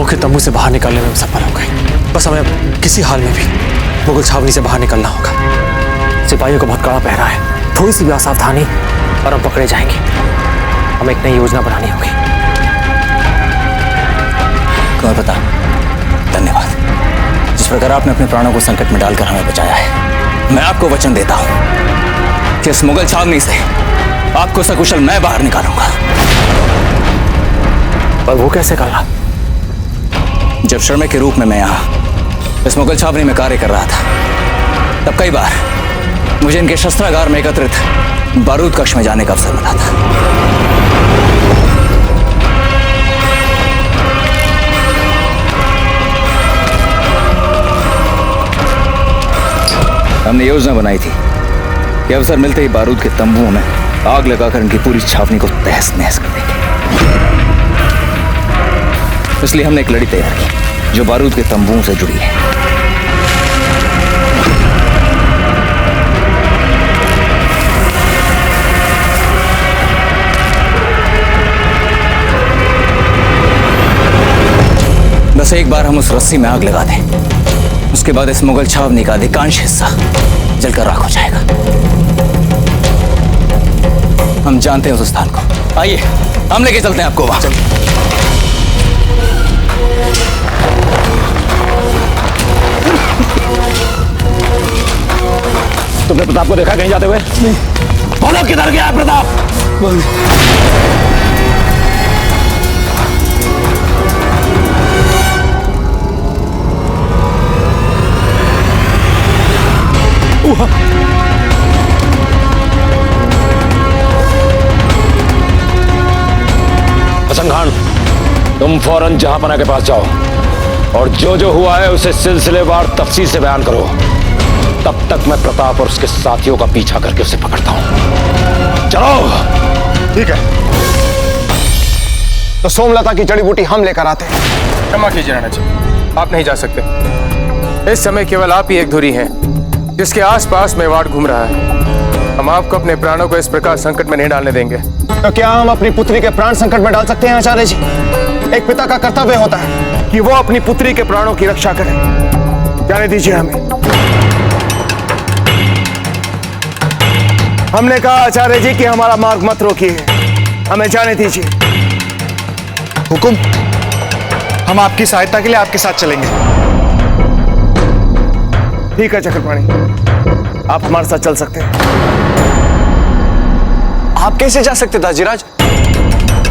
के तंबू से बाहर निकलने में सफल हो गए। बस हमें किसी हाल में भी मुगल छावनी से बाहर निकलना होगा। सिपाहियों का बहुत कड़ा पहरा है, थोड़ी सी भी असावधानी और हम पकड़े जाएंगे। हमें एक नई योजना बनानी होगी। कुंवर प्रताप, धन्यवाद। जिस प्रकार आपने अपने प्राणों को संकट में डालकर हमें बचाया है, मैं आपको वचन देता हूं कि इस मुगल छावनी से आपको सकुशल मैं बाहर निकालूंगा। पर वो कैसे कर रहा? जब श्रमिक के रूप में मैं यहां इस मुगल छावनी में कार्य कर रहा था, तब कई बार मुझे इनके शस्त्रागार में एकत्रित बारूद कक्ष में जाने का अवसर मिला था। हमने योजना बनाई थी कि अवसर मिलते ही बारूद के तंबुओं में आग लगाकर इनकी पूरी छावनी को तहस नहस कर देंगे। इसलिए हमने एक लड़ी तैयार की जो बारूद के तंबुओं से जुड़ी है। बस एक बार हम उस रस्सी में आग लगा दें, उसके बाद इस मुगल छावनी का अधिकांश हिस्सा जलकर राख हो जाएगा। हम जानते हैं उस स्थान को। आइए हम लेके चलते हैं आपको वहां। तुमने प्रताप को देखा कहीं जाते हुए? नहीं। बोलो किधर गया प्रताप? हसन खान, तुम फौरन जहांपना के पास जाओ और जो जो हुआ है उसे सिलसिलेवार तफसील से बयान करो। तब तक मैं प्रताप और उसके साथियों का पीछा करके उसे पकड़ता हूं। चलो। ठीक है, तो सोमलता की जड़ी बूटी हम लेकर आते हैं। क्षमा कीजिए राणा जी, आप नहीं जा सकते। इस समय केवल आप ही एक धुरी हैं जिसके आसपास मेवाड़ घूम रहा है। हम आपको अपने प्राणों को इस प्रकार संकट में नहीं डालने देंगे। तो क्या हम अपनी पुत्री के प्राण संकट में डाल सकते हैं आचार्य जी? एक पिता का कर्तव्य होता है कि वो अपनी पुत्री के प्राणों की रक्षा करे। जाने दीजिए हमें। हमने कहा आचार्य जी कि हमारा मार्ग मत रोकिए, हमें जाने दीजिए। हुकुम, हम आपकी सहायता के लिए आपके साथ चलेंगे। ठीक है चक्रपाणी, आप हमारे साथ चल सकते हैं। आप कैसे जा सकते दाजीराज?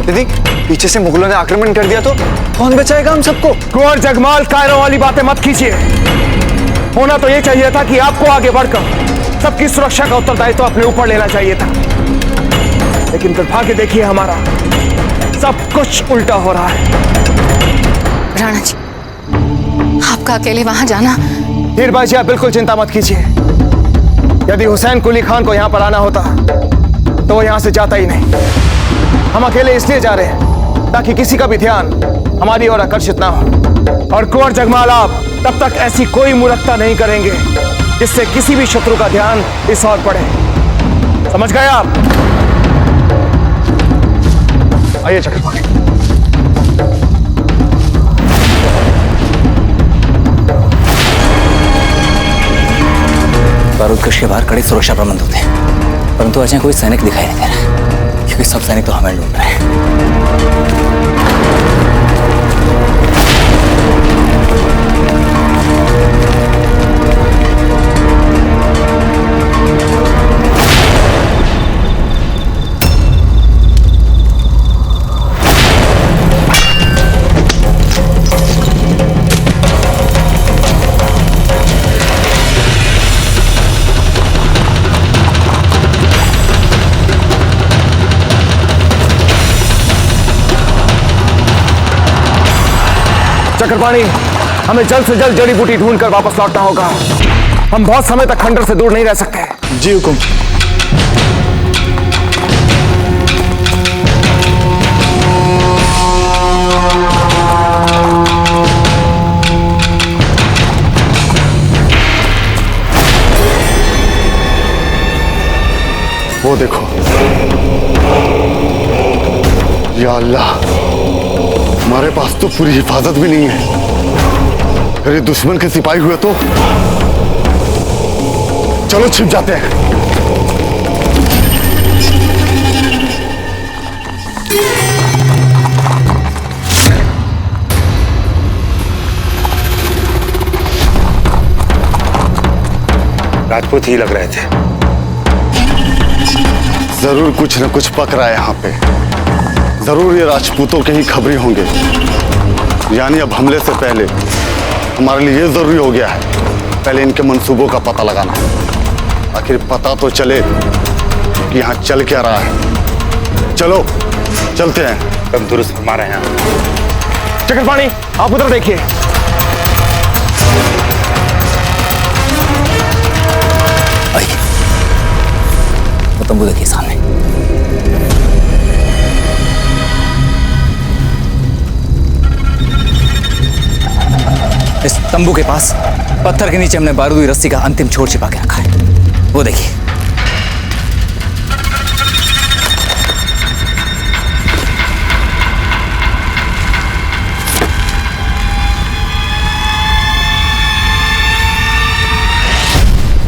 दीदी, पीछे से मुगलों ने आक्रमण कर दिया तो कौन बचाएगा हम सबको? कुंवर जगमाल, कायरों वाली बातें मत कीजिए। होना तो ये चाहिए था कि आपको आगे बढ़कर सबकी सुरक्षा का उत्तरदायित्व तो अपने ऊपर लेना चाहिए था, लेकिन दुर्भाग्य देखिए हमारा, सब कुछ उल्टा हो रहा है। राणा जी, आपका अकेले वहां जाना। हीरबाजी, आप बिल्कुल चिंता मत कीजिए। यदि हुसैन कुली खान को यहां पर आना होता तो वो यहां से जाता ही नहीं। हम अकेले इसलिए जा रहे हैं ताकि किसी का भी ध्यान हमारी ओर आकर्षित ना हो। और कुंवर जगमाल, आप तब तक ऐसी कोई मूर्खता नहीं करेंगे जिससे किसी भी शत्रु का ध्यान इस ओर पड़े। समझ गए आप? आइए चक्रपाणी। बारूद कक्ष के बाहर कड़े सुरक्षा प्रबंध होते हैं, परंतु आज कोई सैनिक दिखाई नहीं दे रहा है, क्योंकि सब सैनिक तो हमें ढूंढ रहे हैं। चक्रपाणी, हमें जल्द से जल्द जड़ी बूटी ढूंढकर वापस लौटना होगा। हम बहुत समय तक खंडर से दूर नहीं रह सकते। जी हुकुम। वो देखो, या अल्लाह, हमारे पास तो पूरी हिफाजत भी नहीं है, अरे दुश्मन के सिपाही हुए तो चलो छिप जाते हैं। राजपूत ही लग रहे थे। जरूर कुछ न कुछ पक रहा है यहाँ पे, जरूर ये राजपूतों के ही खबरी होंगे। यानी अब हमले से पहले हमारे लिए ये जरूरी हो गया है, पहले इनके मंसूबों का पता लगाना। आखिर पता तो चले कि यहाँ चल क्या रहा है। चलो चलते हैं। तुम दुरुस्त फरमा रहे हैं। चक्रपाणी, आप उधर देखिए। आइए, वो तंबू देखिए सामने। इस तंबू के पास पत्थर के नीचे हमने बारूदी रस्सी का अंतिम छोर छिपा के रखा है, वो देखिए।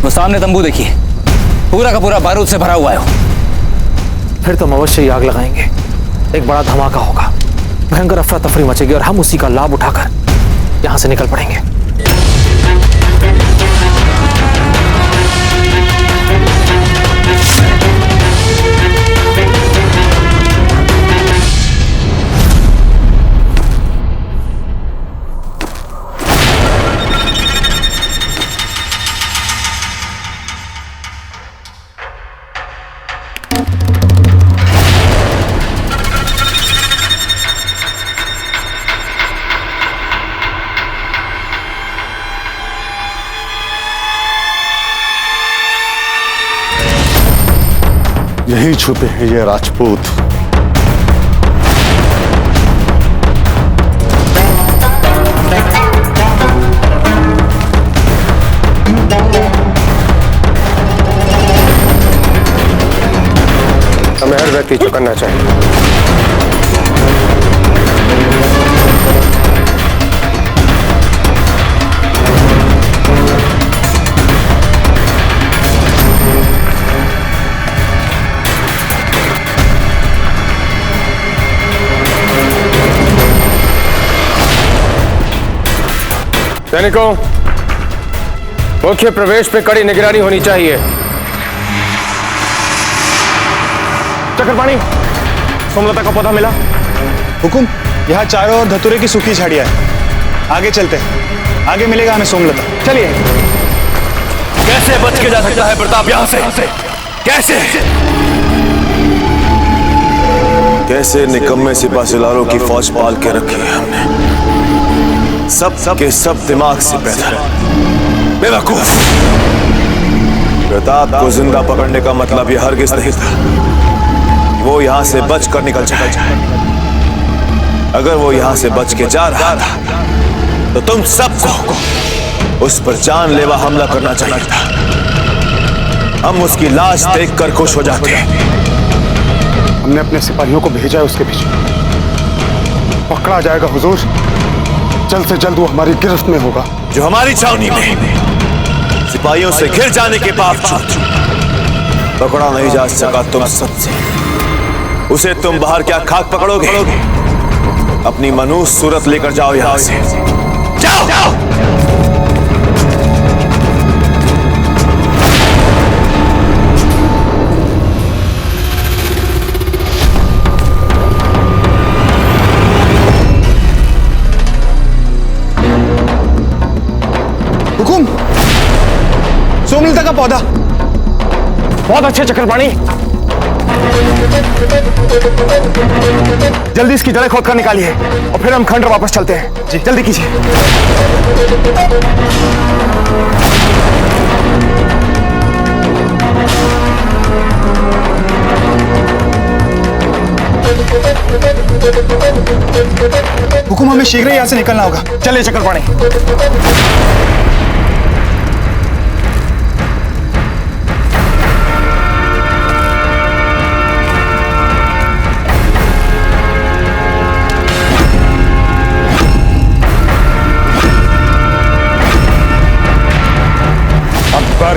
वो सामने तंबू देखिए, पूरा का पूरा बारूद से भरा हुआ है। फिर तो हम अवश्य ही आग लगाएंगे, एक बड़ा धमाका होगा, भयंकर अफरा तफरी मचेगी और हम उसी का लाभ उठाकर यहां से निकल पड़ेंगे। यही छुपे हैं ये राजपूत। हमें हर व्यक्ति चौकन्ना चाहिए। सैनिकों, मुख्य प्रवेश पे कड़ी निगरानी होनी चाहिए। चक्रपाणी, सोमलता का पौधा मिला? हुकुम, यहाँ चारों ओर धतूरे की सूखी झाड़ियां हैं। आगे चलते हैं, आगे मिलेगा हमें सोमलता। चलिए। कैसे बच के जा सकता है प्रताप यहाँ से? कैसे? कैसे निकम्मे सिपाहीलारों की फौज पाल के रखी है हमने, सब के सब दिमाग से पैदा बेवकूफ। प्रताप को जिंदा पकड़ने का मतलब यह हरगिज नहीं था वो यहां से बच कर निकल जाए। अगर वो यहां से बच के जा रहा था तो तुम सबको उस पर जानलेवा हमला करना चाहिए था। हम उसकी लाश देखकर खुश हो जाते। हमने अपने सिपाहियों को भेजा है उसके पीछे। पकड़ा जाएगा हुजूर, जल्द से जल्द वो हमारी गिरफ्त में होगा। जो हमारी छावनी में सिपाहियों से घिर जाने के बावजूद पकड़ा नहीं जा सका तुम सबसे, उसे तुम बाहर क्या खाक पकड़ोगे? अपनी मनुष्य सूरत लेकर जाओ यहां से। जाओ, जाओ। हुकुम, सोमलता का पौधा। बहुत अच्छे चक्रपाणी, जल्दी इसकी जड़ें खोद कर निकालिए और फिर हम खंडर वापस चलते हैं। जी जल्दी कीजिए। हुकुम, हमें शीघ्र ही यहां से निकलना होगा। चलिए चक्रपाणी।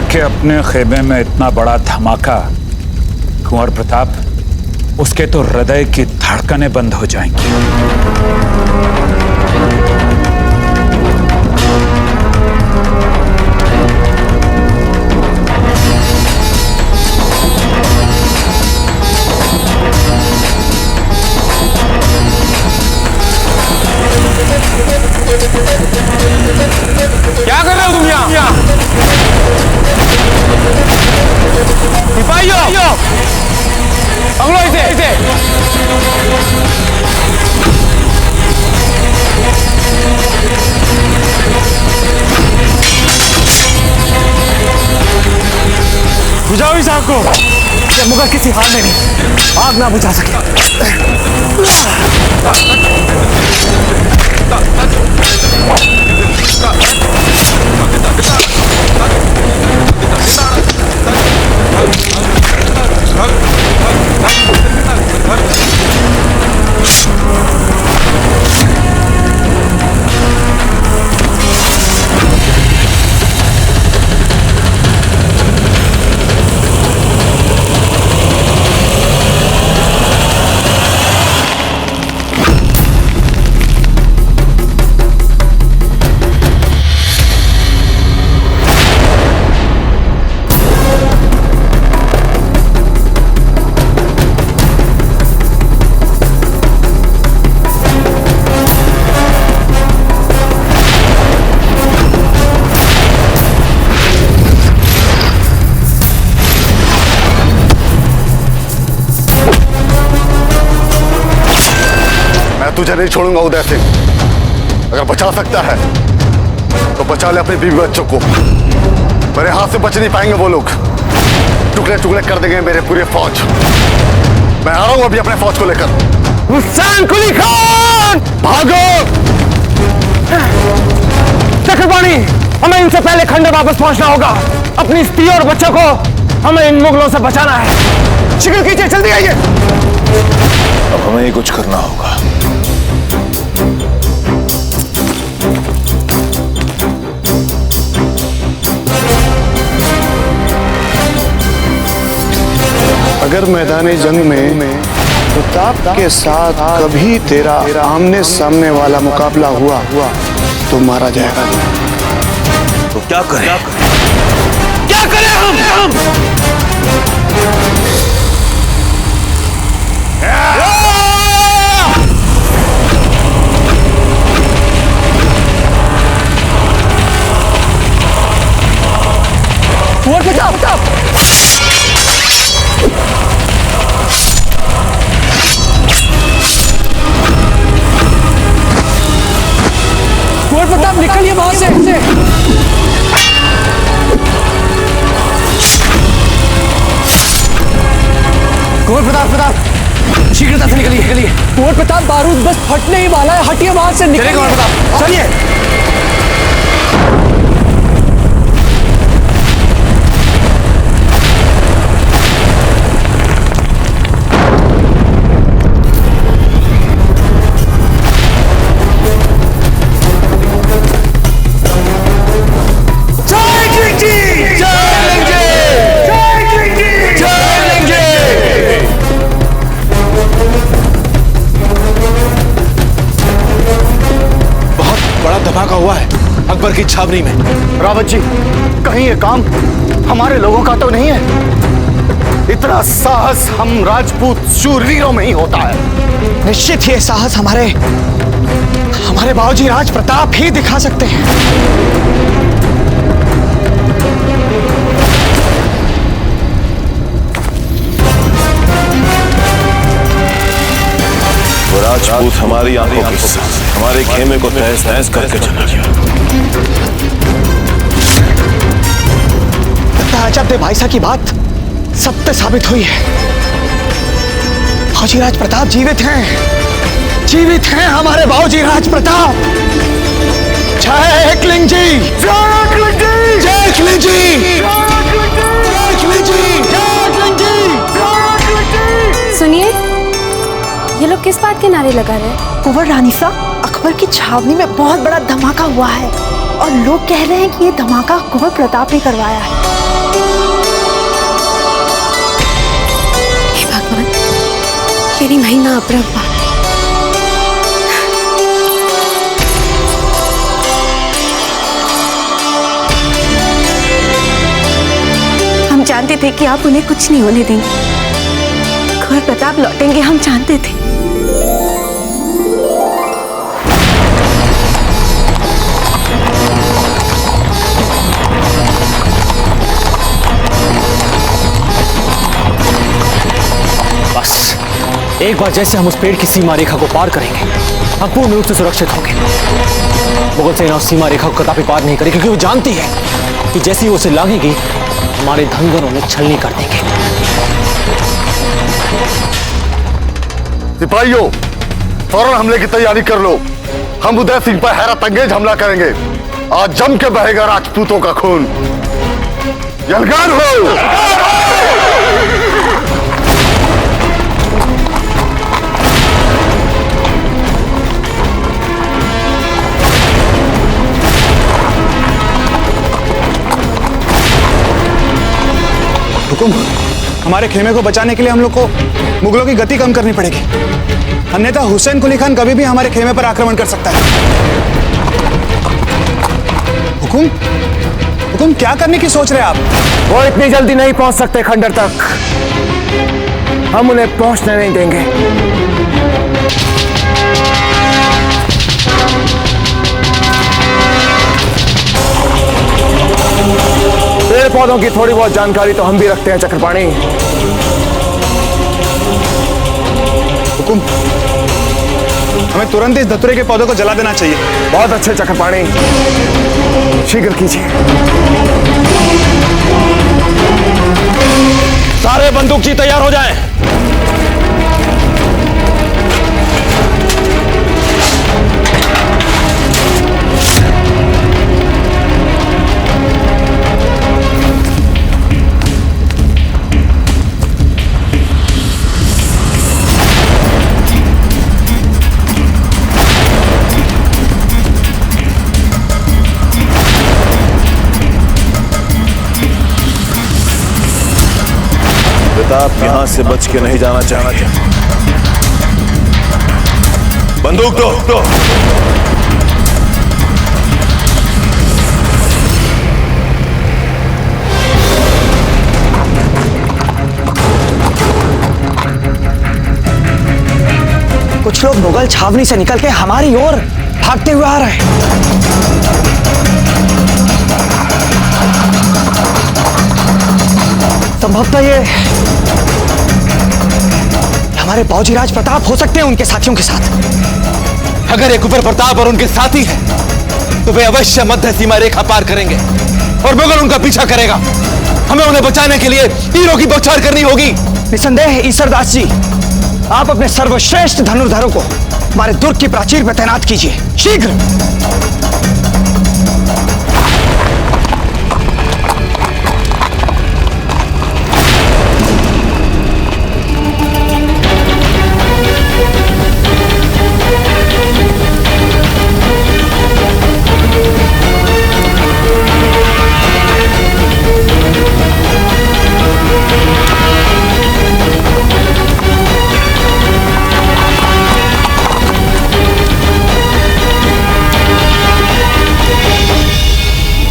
के अपने खेमे में इतना बड़ा धमाका, कुंवर प्रताप उसके तो हृदय की धड़कनें बंद हो जाएंगी। क्या कर रहे हो तुम यहाँ? सिपाहियों, पकड़ो इसे। बुझाओ इस आग को। ये मुगल किसी हाल में भी आग ना बुझा सके। तुझे नहीं छोड़ूंगा उदय सिंह। अगर बचा सकता है तो बचा ले अपने बीवी बच्चों को। मेरे हाथ से बच नहीं पाएंगे वो लोग। टुकड़े टुकड़े कर देंगे मेरे पूरे फौज। मैं आ रहा हूं अभी अपने फौज को लेकर। हुसैन कुली खान, भागो! चक्रपाणी, हमें इनसे पहले खंडर वापस पहुंचना होगा। अपनी स्त्री और बच्चों को हमें इन मुगलों से बचाना है। शिकल कीजिए, जल्दी आइए। अब हमें ही कुछ करना होगा। अगर मैदानी जंग में प्रताप के साथ कभी तेरा आमने सामने वाला मुकाबला हुआ तो मारा जाएगा। तो क्या करें? क्या करें हम? प्रताप, प्रताप निकलिए वहां से। कुंवर प्रताप शीघ्रता से निकलिए। कुंवर प्रताप, बारूद बस फटने ही वाला है। हटिए वहां से, निकलिए। कुंवर प्रताप चलिए। धमाका हुआ है अकबर की छावनी में। रावत जी, कहीं ये काम हमारे लोगों का तो नहीं है? इतना साहस हम राजपूत शूरवीरों में ही होता है। निश्चित ही साहस हमारे बाबूजी राज प्रताप ही दिखा सकते हैं। वो राजपूत हमारी आंखों के साथ हमारे खेमे को तहस नहस करके चला गया। ताजब भाई साहब की बात सत्य साबित हुई है। बाबूजी राज प्रताप जीवित हैं हमारे बाबूजी राज प्रताप। जय एकलिंग जी, जय एकलिंग जी, जय एकलिंग जी, जय एकलिंग जी, जय एकलिंग जी। सुनिए, ये लोग किस बात के नारे लगा रहे हैं? कुंवर रानी साहब, अकबर की छावनी में बहुत बड़ा धमाका हुआ है और लोग कह रहे हैं कि ये धमाका कुंवर प्रताप ने करवाया है। मेरी महीना अपरब्बा हम जानते थे कि आप उन्हें कुछ नहीं होने देंगे। कुंवर प्रताप लौटेंगे, हम जानते थे। बस एक बार जैसे हम उस पेड़ की सीमा रेखा को पार करेंगे, हम पूर्ण रूप से सुरक्षित होंगे। मुगल सेना उस सीमा रेखा को कदापि पार नहीं करेगी, क्योंकि वो जानती है कि जैसे ही वो उसे लागेगी, हमारे धनगरों में छलनी कर देंगे। सिपाहियों, फौरन हमले की तैयारी कर लो। हम उदय सिंह पर हैरत अंगेज हमला करेंगे। आज जम के बहेगा राजपूतों का खून। यलगान हो। हुकुम, हमारे खेमे को बचाने के लिए हम लोग को मुगलों की गति कम करनी पड़ेगी। अन्यथा हुसैन कुली खान कभी भी हमारे खेमे पर आक्रमण कर सकता है। हुकुम, हुकुम क्या करने की सोच रहे हैं आप? वो इतनी जल्दी नहीं पहुंच सकते खंडर तक। हम उन्हें पहुंचने नहीं देंगे। पेड़ पौधों की थोड़ी बहुत जानकारी तो हम भी रखते हैं चक्रपाणी। हुकुम, हमें तुरंत इस धतूरे के पौधों को जला देना चाहिए। बहुत अच्छे चक्रपाणी, शीघ्र कीजिए। सारे बंदूकची तैयार हो जाएं। प्रताप यहां से बच के नहीं जाना चाहिए। बंदूक दो। कुछ लोग मुगल छावनी से निकल के हमारी ओर भागते हुए आ रहे हैं। संभवतः ये हमारे बाबूजीराज प्रताप हो सकते हैं उनके साथियों के साथ। अगर ये कुंवर प्रताप और उनके साथी हैं, तो वे अवश्य मध्य सीमा रेखा पार करेंगे और मुगल उनका पीछा करेगा। हमें उन्हें बचाने के लिए तीरों की बौछार करनी होगी। निसंदेह ईसरदास जी, आप अपने सर्वश्रेष्ठ धनुर्धरों को हमारे दुर्ग की प्राचीर पर तैनात कीजिए, शीघ्र।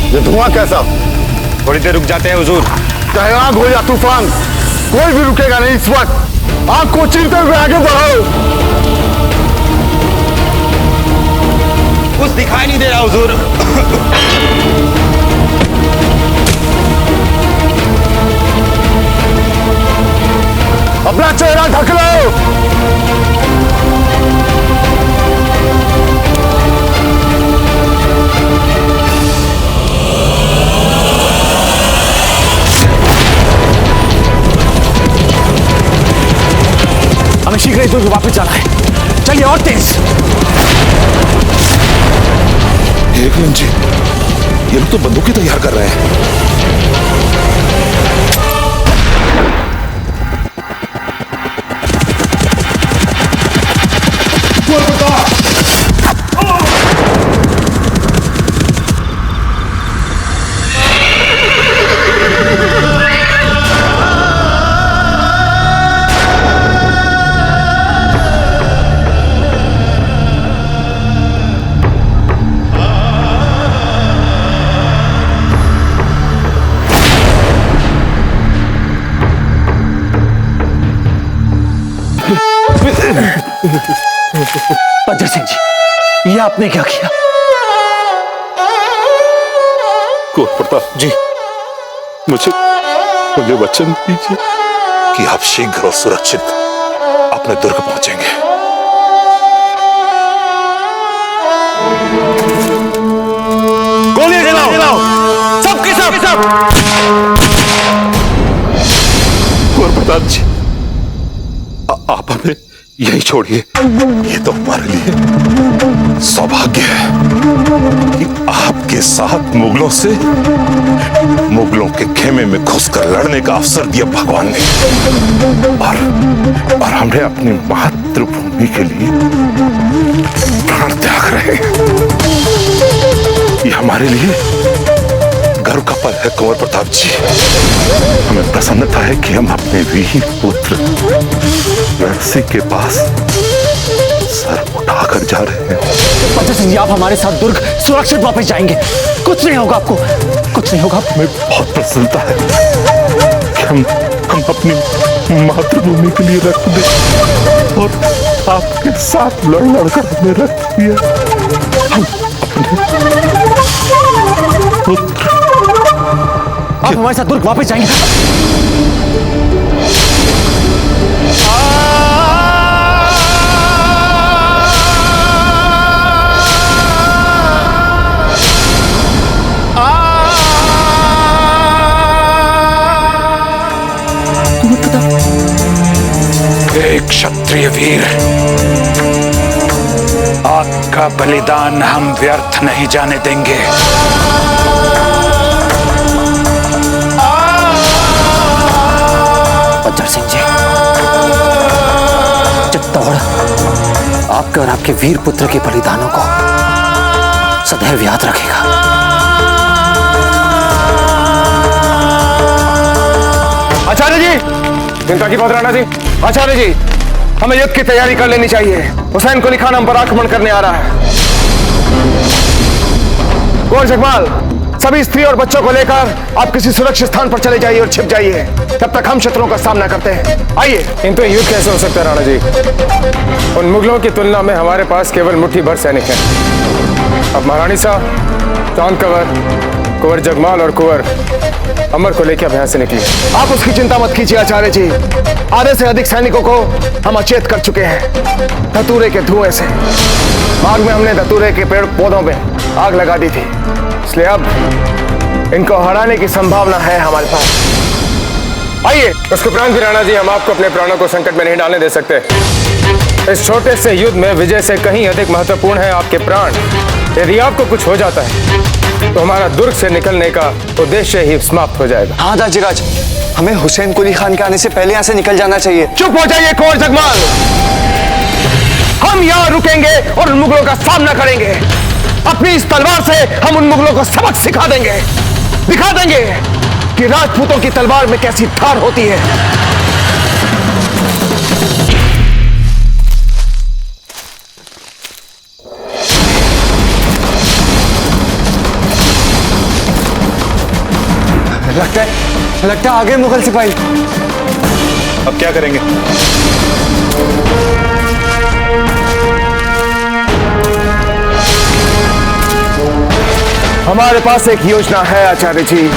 ये धुआं कैसा? थोड़ी देर रुक जाते हैं हुजूर। चाहे आग हो या तूफान, कोई भी रुकेगा नहीं इस वक्त। आग को चीरते हुए आगे बढ़ो। कुछ दिखाई नहीं दे रहा हुजूर। अपना चेहरा ढक लो। हमें शीघ्र इस दुर्ग वापस जाना है। चलिए और तेज। एकलन जी, ये लोग तो बंदूकें तैयार कर रहे हैं। बंजर सिंह जी, ये आपने क्या किया? कुंवर प्रताप जी, मुझे वचन दीजिए कि आप शीघ्र और सुरक्षित अपने दुर्ग पहुंचेंगे। गोली चलाओ, सबके सब। कुंवर प्रताप जी, आप हमें यही छोड़िए। ये तो हमारे लिए सौभाग्य है कि आपके साथ मुगलों के खेमे में घुसकर लड़ने का अवसर दिया भगवान ने, और हमने अपनी मातृभूमि के लिए प्राण त्याग रहे हैं। ये हमारे लिए गर्व का पल है कुंवर प्रताप जी। हमें प्रसन्नता है कि हम अपने वीर पुत्र नरसिंह के पास सर उठाकर जा रहे हैं। बंजर सिंह जी, आप हमारे साथ दुर्ग सुरक्षित वापस जाएंगे। कुछ नहीं होगा आपको, कुछ नहीं होगा। हमें बहुत प्रसन्नता है कि हम अपनी मातृभूमि के लिए रक्त दें, और आपके साथ लड़कर हमें रक्त दिया। हम अपने पुत्र, आप हमारे साथ दुर्ग वापस जाएंगे। एक क्षत्रिय वीर, आपका बलिदान हम व्यर्थ नहीं जाने देंगे। बंजर सिंह जी, चित्तौड़ आपके और आपके वीर पुत्र के बलिदानों को सदैव याद रखेगा। आचार्य जी, चिंता की बात राणा जी। आचार्य जी, हमें युद्ध की तैयारी कर लेनी चाहिए। हुसैन कुली खान हम पर आक्रमण करने आ रहा है। कुंवर जगमाल, सभी स्त्री और बच्चों को लेकर आप किसी सुरक्षित स्थान पर चले जाइए और छिप जाइए। तब तक हम शत्रुओं का सामना करते हैं। आइए। किंतु युद्ध कैसे हो सकता है राणा जी? उन मुगलों की तुलना में हमारे पास केवल मुट्ठी भर सैनिक हैं। अब महारानी साहब, चांद कंवर, कुंवर जगमाल और कुंवर अमर को लेकर यहाँ से निकली। आप उसकी चिंता मत कीजिए आचार्य जी। आधे से अधिक सैनिकों को हम अचेत कर चुके हैं धतूरे के धुएं से। मार्ग में हमने धतूरे के पेड़ पौधों में आग लगा दी थी, इसलिए अब इनको हराने की संभावना है हमारे पास। आइए। उसके उपरांत भी राणा जी, हम आपको अपने प्राणों को संकट में नहीं डालने दे सकते। इस छोटे से युद्ध में विजय से कहीं अधिक महत्वपूर्ण है आपके प्राण। यदि आपको कुछ हो जाता है तो हमारा दुर्ग से निकलने का उद्देश्य ही समाप्त हो जाएगा। हाँ दाजीराज, हमें हुसैन कुली खान के आने से पहले यहाँ से निकल जाना चाहिए। चुप हो जाइए कुंवर जगमाल। हम यहाँ रुकेंगे और उन मुगलों का सामना करेंगे। अपनी इस तलवार से हम उन मुगलों को सबक सिखा देंगे, दिखा देंगे कि राजपूतों की तलवार में कैसी धार होती है। लगता है आगे मुगल सिपाही। अब क्या करेंगे? हमारे पास एक योजना है आचार्य जी।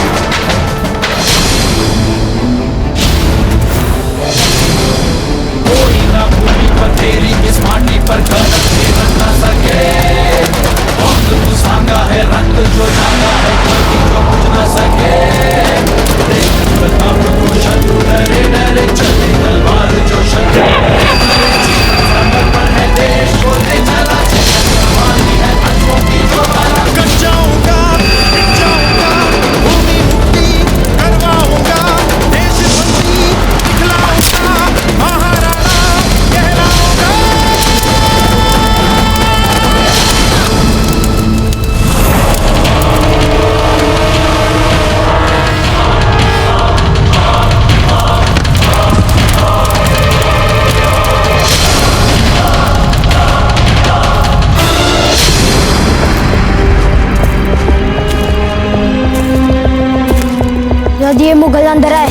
यदि ये मुगल अंदर आए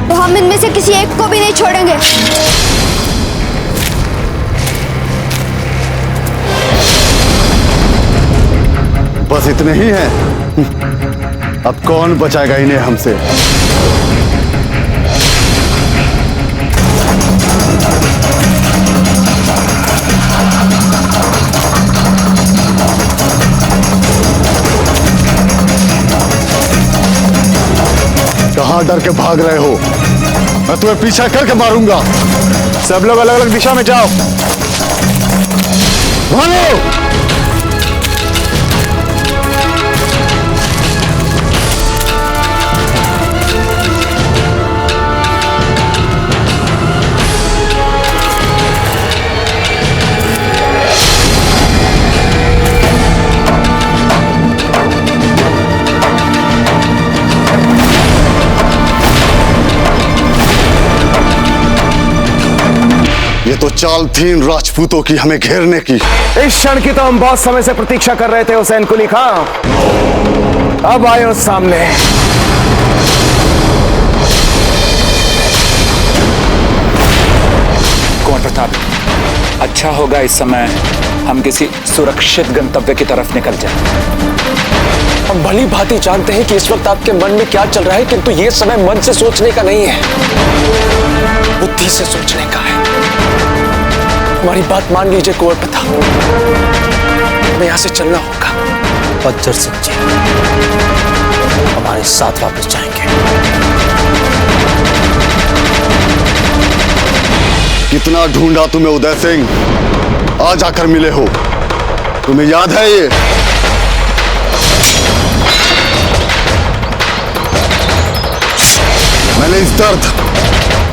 तो हम इनमें से किसी एक को भी नहीं छोड़ेंगे। बस इतने ही हैं। अब कौन बचाएगा इन्हें हमसे? कहां डर के भाग रहे हो? मैं तुम्हें पीछा करके मारूंगा। सब लोग अलग अलग दिशा में जाओ। भागो! ये तो चाल थी इन राजपूतों की हमें घेरने की। इस क्षण की तो हम बहुत समय से प्रतीक्षा कर रहे थे हुसैन कुली खां। अब आए उस सामने। कुंवर प्रताप, अच्छा होगा इस समय हम किसी सुरक्षित गंतव्य की तरफ निकल जाएं। हम भली भांति जानते हैं कि इस वक्त आपके मन में क्या चल रहा है, किंतु यह समय मन से सोचने का नहीं है, बुद्धि से सोचने का है। हमारी बात मान लीजिए कुंवर प्रताप, हमें यहां से चलना होगा। बज्जर सिंह जी हमारे साथ वापस जाएंगे। कितना ढूंढा तुम्हें उदय सिंह, आज आकर मिले हो। तुम्हें याद है ये? मैंने इस दर्द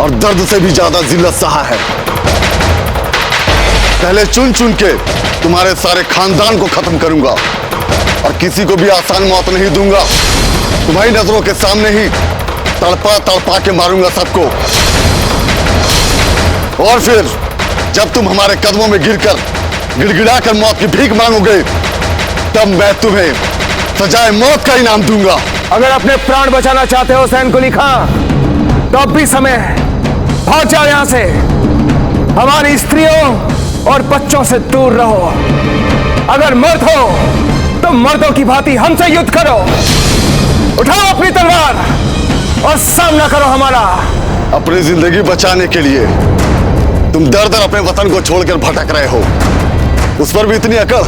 और दर्द से भी ज्यादा जिल्लत सहा है। पहले चुन चुन के तुम्हारे सारे खानदान को खत्म करूंगा और किसी को भी आसान मौत नहीं दूंगा। तुम्हारी नजरों के सामने ही तड़पा तड़पा के मारूंगा सबको। और फिर जब तुम हमारे कदमों में गिरकर गिड़गिड़ाकर मौत की भीख मांगोगे, तब मैं तुम्हें सजाए मौत का इनाम दूंगा। अगर अपने प्राण बचाना चाहते हो हुसैन कुली खां, तो अब भी समय है, भाग जाओ यहां से। हमारी स्त्रियों और बच्चों से दूर रहो। अगर मर्द हो तो मर्दों की भांति हमसे युद्ध करो। उठाओ अपनी तलवार और सामना करो हमारा। अपनी जिंदगी बचाने के लिए तुम दर दर अपने वतन को छोड़कर भटक रहे हो, उस पर भी इतनी अकड़?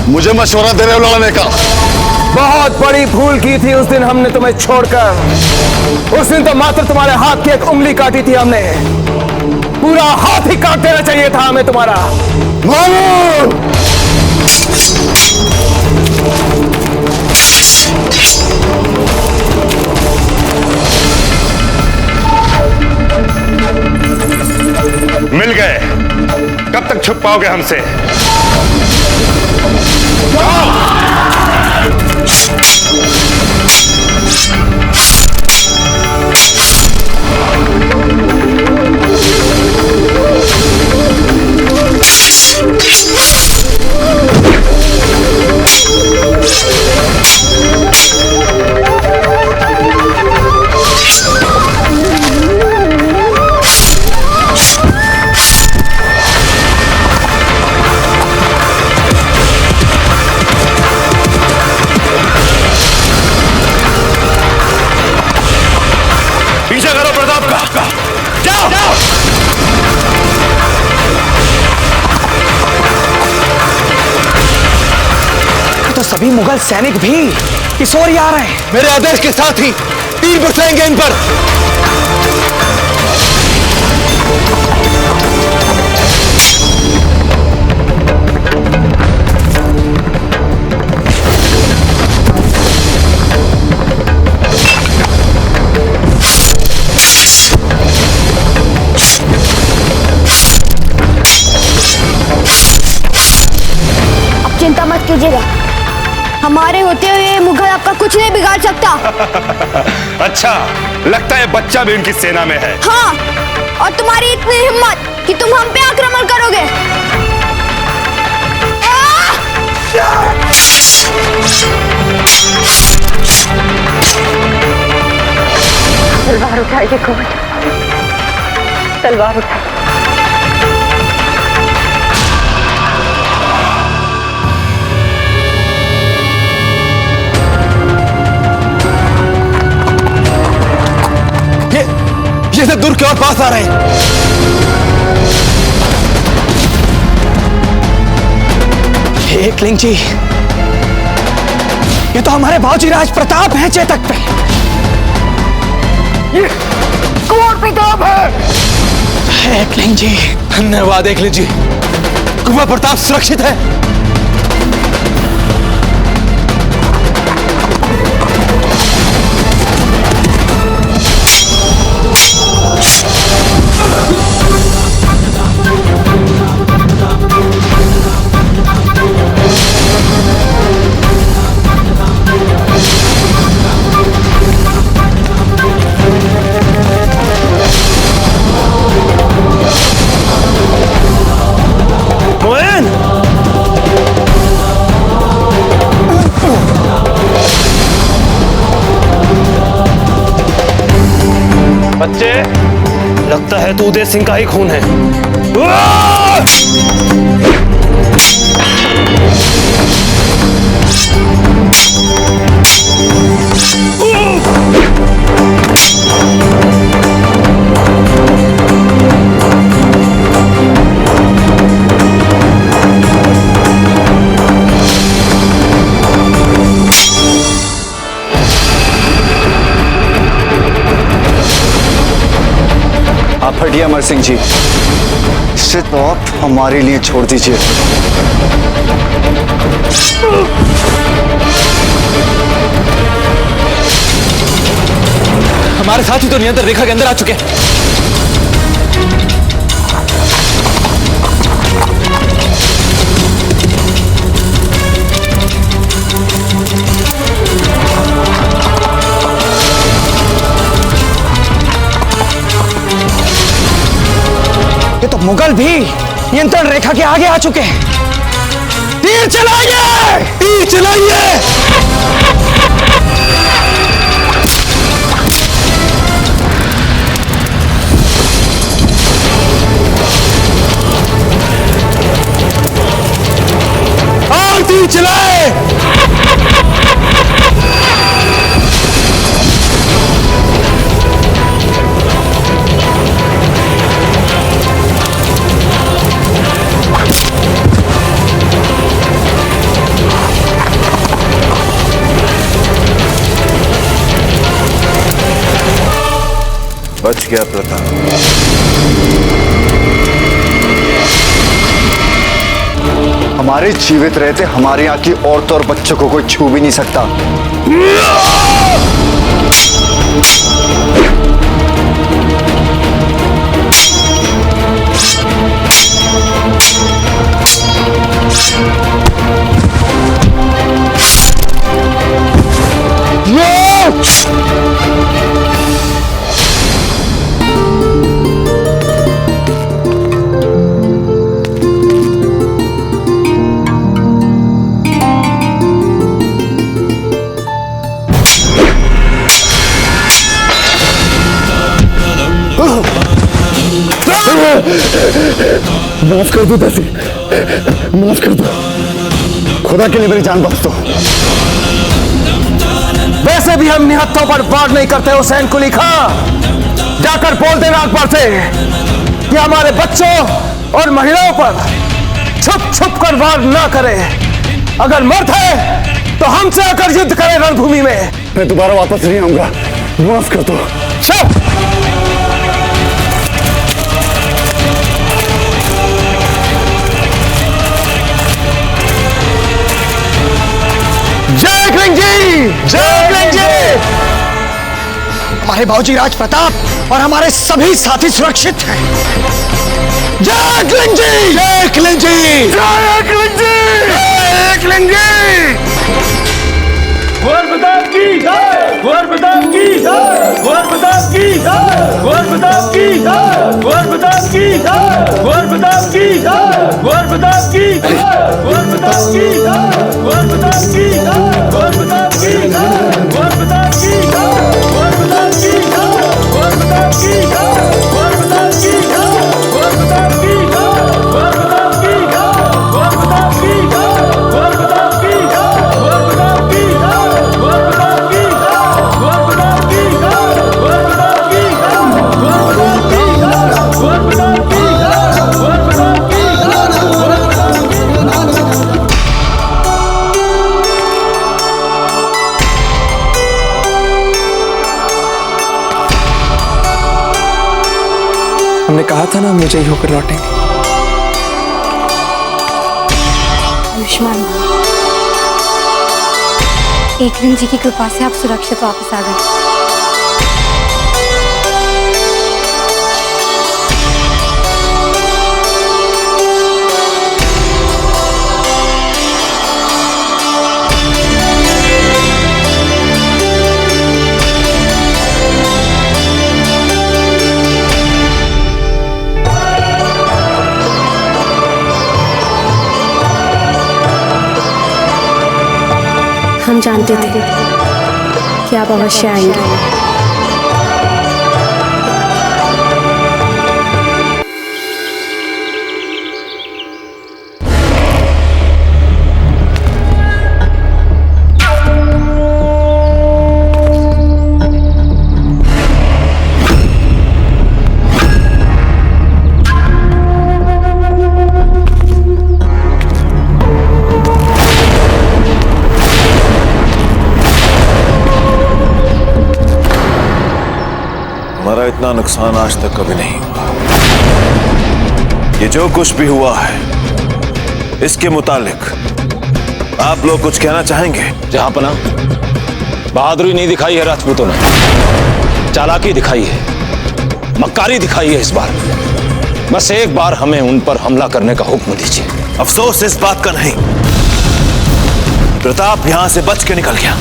मुझे मशवरा दे रहे हो लड़ने का? बहुत बड़ी भूल की थी उस दिन हमने तुम्हें छोड़कर। उस दिन तो मात्र तुम्हारे हाथ की एक उंगली काटी थी हमने, पूरा हाथ ही काट देना चाहिए था हमें तुम्हारा। मारो! मिल गए। कब तक छुप पाओगे हमसे? पीछा करो प्रताप का। जाओ, जाओ। तो सभी मुगल सैनिक भी इस ओर ही आ रहे हैं। मेरे आदेश के साथ ही तीर बरसाएंगे इन पर। चिंता मत कीजिएगा, हमारे होते हुए मुगल आपका कुछ नहीं बिगाड़ सकता। अच्छा, लगता है बच्चा भी उनकी सेना में है। हाँ, और तुम्हारी इतनी हिम्मत कि तुम हम पे आक्रमण करोगे। तलवार उठाइए कुंवर, तलवार उठाइए। दुर्ग के और पास आ रहे हैं। एकलिंग जी, ये तो हमारे बाबूजी राज प्रताप हैं चेतक पे। ये कुंवर प्रताप है। एकलिंग जी, धन्यवाद एकलिंग जी, कुंवर प्रताप सुरक्षित है। बच्चे, लगता है तो उदय सिंह का ही खून है। आप हटिए अमर सिंह जी, इसे तो आप हमारे लिए छोड़ दीजिए। हमारे साथी तो नियंत्रण रेखा के अंदर आ चुके हैं। ये तो मुगल भी नियंत्रण रेखा के आगे आ चुके हैं। तीर चलाइए! तीर चलाइए! और तीर चलाए! बच गया प्रताप। हमारे जीवित रहते हमारे यहाँ की औरतों और बच्चों को कोई छू भी नहीं सकता। माफ कर दो दासी, माफ कर दो, खुदा के लिए मेरी जान बख्श दो। वैसे भी हम निहत्थों पर वार नहीं करते हुसैन कुली खां। जाकर बोल देना अकबर से कि हमारे बच्चों और महिलाओं पर छुप छुप कर वार ना करे। अगर मर्द है तो हमसे आकर युद्ध करे रणभूमि में। मैं दोबारा वापस नहीं आऊंगा, माफ कर दो। जय एकलिंग जी, जय एकलिंग जी। हमारे बाबूजी राज प्रताप और हमारे सभी साथी सुरक्षित हैं। जय एकलिंग जी, जय एकलिंग जी, जय एकलिंग जी, जय एकलिंग जी। कुंवर प्रताप की जय, कुंवर प्रताप की जय, कुंवर प्रताप की जय, कुंवर प्रताप की जय, कुंवर प्रताप की जय, कुंवर प्रताप की जय, कुंवर प्रताप की जय, कुंवर प्रताप की जय, कुंवर प्रताप की जय, कुंवर प्रताप की जय, कुंवर प्रताप की जय, कुंवर प्रताप की जय, कुंवर प्रताप की जय, कुंवर प्रताप की जय, कुंवर प्रताप की जय, कुंवर प्रताप की जय, कुंवर प्रताप की जय, कुंवर प्रताप की जय, कुंवर प्रताप की जय। What कहा था ना मुझे ही होकर लौटेंगे। आयुष्मान, एक दिन जी की कृपा से आप सुरक्षित वापस आ गए। हम जानते थे कि आप अवश्य आएंगे। हमारा इतना नुकसान आज तक कभी नहीं हुआ। ये जो कुछ भी हुआ है इसके मुतालिक आप लोग कुछ कहना चाहेंगे? जहांपना, बहादुरी नहीं दिखाई है राजपूतों ने, चालाकी दिखाई है, मक्कारी दिखाई है इस बार। बस एक बार हमें उन पर हमला करने का हुक्म दीजिए। अफसोस इस बात का नहीं, प्रताप यहां से बच के निकल गया।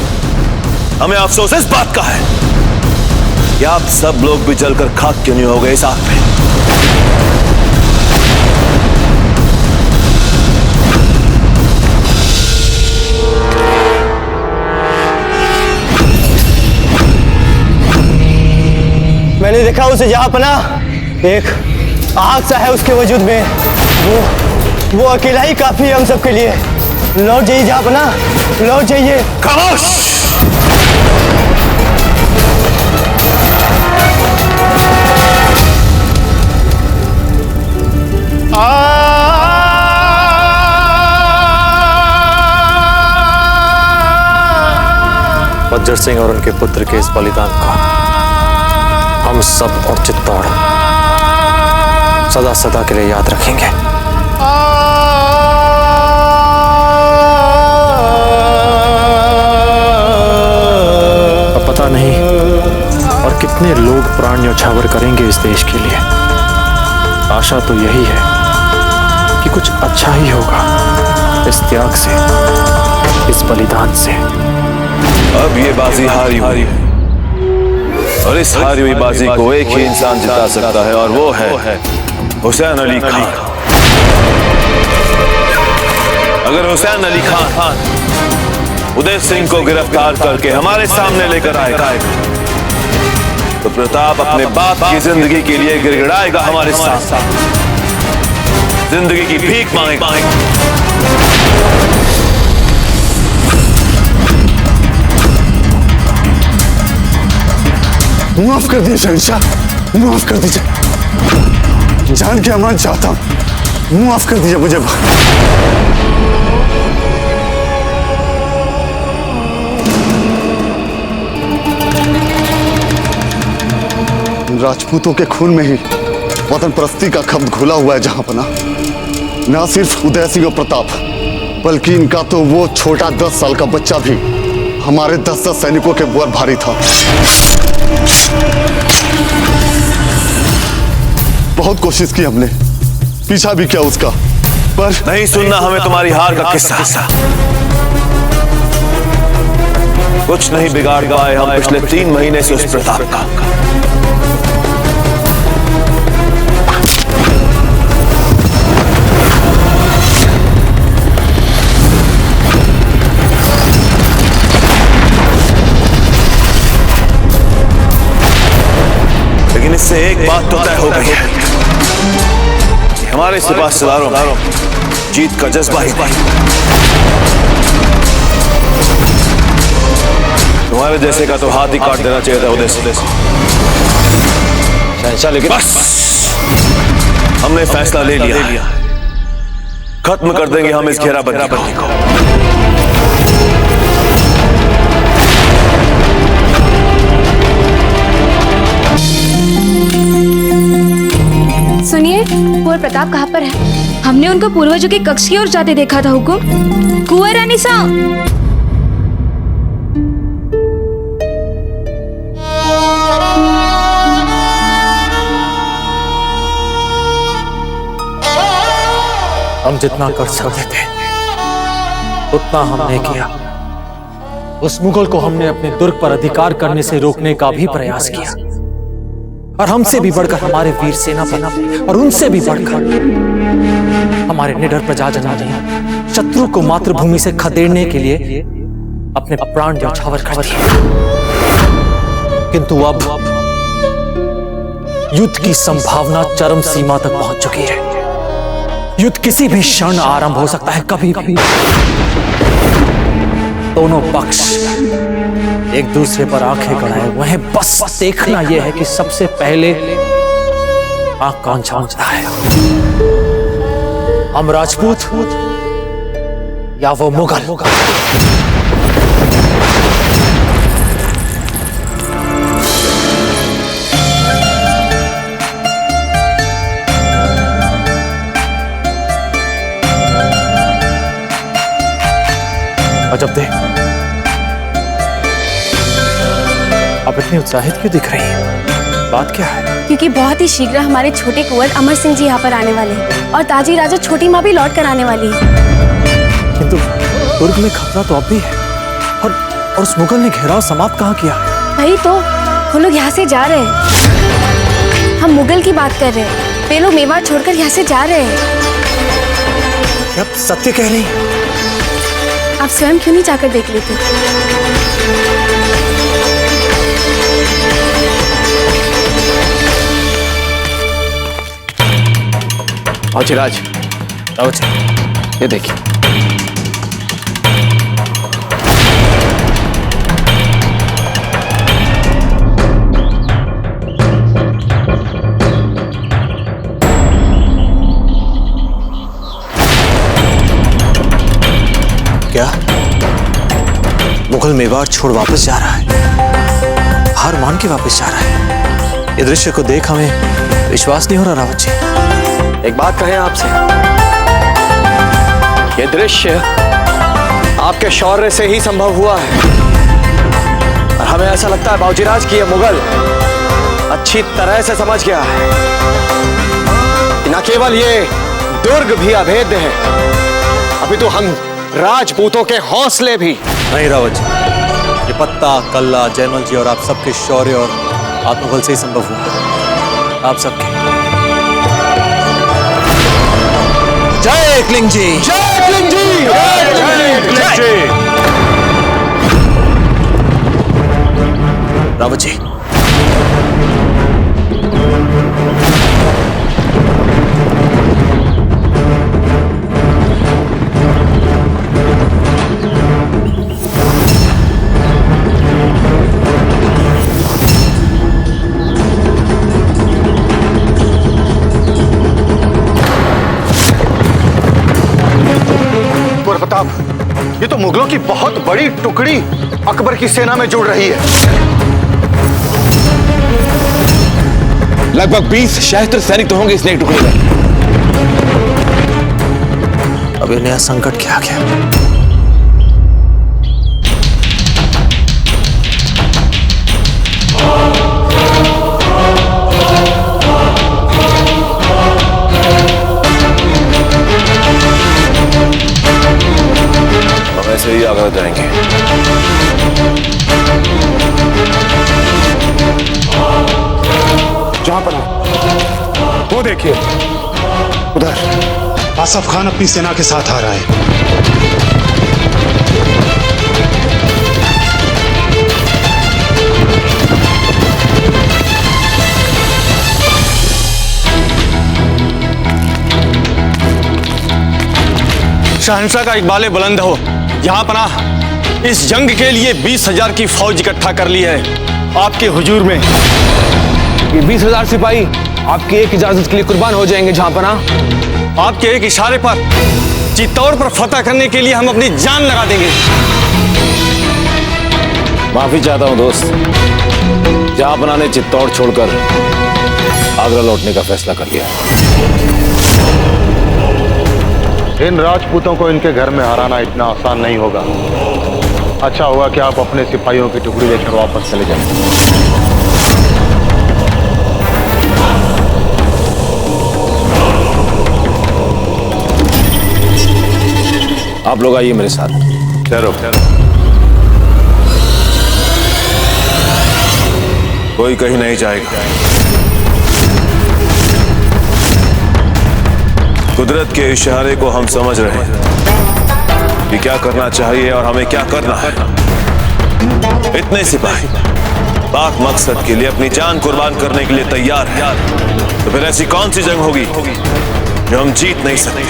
हमें अफसोस इस बात का है कि आप सब लोग भी जलकर खाक क्यों नहीं हो गए इस आग में। मैंने देखा उसे जहांपना, एक आग सा है उसके वजूद में। वो अकेला ही काफी है हम सबके लिए। लौट जाइए जहांपना, लौट जाइए। खामोश! बज्जर सिंह और उनके पुत्र के इस बलिदान का हम सब और चित्तौड़ सदा सदा के लिए याद रखेंगे। अब पता नहीं और कितने लोग प्राण न्यौछावर करेंगे इस देश के लिए। आशा तो यही है कि कुछ अच्छा ही होगा इस त्याग से, इस बलिदान से। अब ये बाजी हारी हुई है और इस हारी हुई बाजी को एक ही इंसान जिता सकता है और वो है हुसैन अली खान। अगर हुसैन अली खान उदय सिंह को गिरफ्तार करके हमारे सामने लेकर आएगा तो प्रताप अपने बाप की जिंदगी के लिए गिड़गिड़ाएगा हमारे साथ, जिंदगी की भीख मांगेगा। माफ कर दीजिए शहंशाह, माफ कर दीजिए। जान के अमान चाहता हूं, माफ कर दीजिए मुझे। राजपूतों के खून में ही वतन परस्ती का खब्द घुला हुआ है जहांपना। ना सिर्फ उदय सिंह और प्रताप, बल्कि इनका तो वो छोटा 10 साल का बच्चा भी हमारे 10 सैनिकों के बोर भारी था। बहुत कोशिश की हमने, पीछा भी किया उसका, पर नहीं सुनना हमें तुम्हारी हार का किस्सा। कुछ नहीं बिगाड़ पाए हम पिछले 3 महीने से उस प्रताप का। लेकिन इससे एक बात तो तय हो गई है, हमारे सिपाही सलारों में जीत का जज्बा ही नहीं। तुम्हारे जैसे का तो हाथ ही काट देना चाहिए था उदय सिंह। लेकिन बस हमने फैसला ले लिया, खत्म कर देंगे हम इस घेराबंदी को। बताइए कुंवर प्रताप कहाँ पर है? हमने उनको पूर्वजों के कक्ष की ओर जाते देखा था। हुकुम। कुंवर रानी साहब। हम जितना कर सकते थे उतना हमने किया। उस मुगल को हमने अपने दुर्ग पर अधिकार करने से रोकने का भी प्रयास किया, और हमसे भी बढ़कर हमारे वीर सेनापति और उनसे भी बढ़कर हमारे निडर प्रजाजनों ने शत्रु को मातृभूमि से खदेड़ने के लिए अपने प्राण न्यौछावर कर दिए। किंतु अब युद्ध की संभावना चरम सीमा तक पहुंच चुकी है। युद्ध किसी भी क्षण आरंभ हो सकता है, कभी भी। दोनों पक्ष एक दूसरे पर आंखें गड़ाए हुए हैं। बस देखना यह है कि सबसे पहले आंख कौन झांकता है, हम राजपूत या वो मुगल। अजब दे, आप इतनी उत्साहित क्यों दिख रही हैं? बात क्या है? क्योंकि बहुत ही शीघ्र हमारे छोटे कुंवर अमर सिंह जी यहाँ पर आने वाले हैं और ताजी राजा छोटी माँ भी लौट कर आने वाली है। किंतु दुर्ग में खतरा तो अब भी है, और उस मुगल ने घेराव समाप्त कहाँ किया है? वही तो, वो लोग यहाँ से जा रहे हैं। हम मुगल की बात कर रहे हैं, वे लोग मेवाड़ छोड़कर यहाँ से जा रहे हैं। क्या आप सत्य कह रही हैं? आप स्वयं क्यों नहीं जाकर देख लेते? औचिराज, ये देखिए। क्या मुगल मेवाड़ छोड़ वापस जा रहा है? हार मान के वापस जा रहा है? इस दृश्य को देख हमें विश्वास नहीं हो रहा रावत जी। एक बात कहें आपसे, ये दृश्य आपके शौर्य से ही संभव हुआ है, और हमें ऐसा लगता है बाबूजीराज कि ये मुगल अच्छी तरह से समझ गया है कि न केवल ये दुर्ग भी अभेद्य है, अभी तो हम राजपूतों के हौसले भी। नहीं रावत जी, ये पत्ता, कल्ला, जयमल जी और आप सबके शौर्य और आत्मबल से ही संभव हुआ। आप सबके। जय एकलिंग जी, जय एकलिंग जी, जय एकलिंग जी। रावत जी, ये तो मुगलों की बहुत बड़ी टुकड़ी अकबर की सेना में जुड़ रही है। लगभग 20 सहस्त्र सैनिक तो होंगे इस नई टुकड़ी में। अब ये नया संकट क्या आ गया? ऐसे ही आगे जाएंगे। जहां पर वो देखिए, उधर आसफ खान अपनी सेना के साथ आ रहा है। शहंशाह का इकबाल बुलंद हो, यहाँ पनाह इस जंग के लिए 20,000 की फौज इकट्ठा कर ली है आपके हुजूर में। ये 20,000 सिपाही आपकी एक इजाजत के लिए कुर्बान हो जाएंगे जहां पनाह। आपके एक इशारे पर चित्तौड़ पर फतह करने के लिए हम अपनी जान लगा देंगे। माफी चाहता हूं दोस्त, जहां पनाह ने चित्तौड़ छोड़कर आगरा लौटने का फैसला कर लिया। इन राजपूतों को इनके घर में हराना इतना आसान नहीं होगा। अच्छा हुआ कि आप अपने सिपाहियों की टुकड़ी लेकर वापस चले जाएं। आप लोग आइए मेरे साथ। ठहरो। कोई कहीं नहीं जाएगा। कुदरत के इशारे को हम समझ रहे हैं कि क्या करना चाहिए और हमें क्या करना है। इतने सिपाही पाक मकसद के लिए अपनी जान कुर्बान करने के लिए तैयार हैं, तो फिर ऐसी कौन सी जंग होगी जो हम जीत नहीं सकते।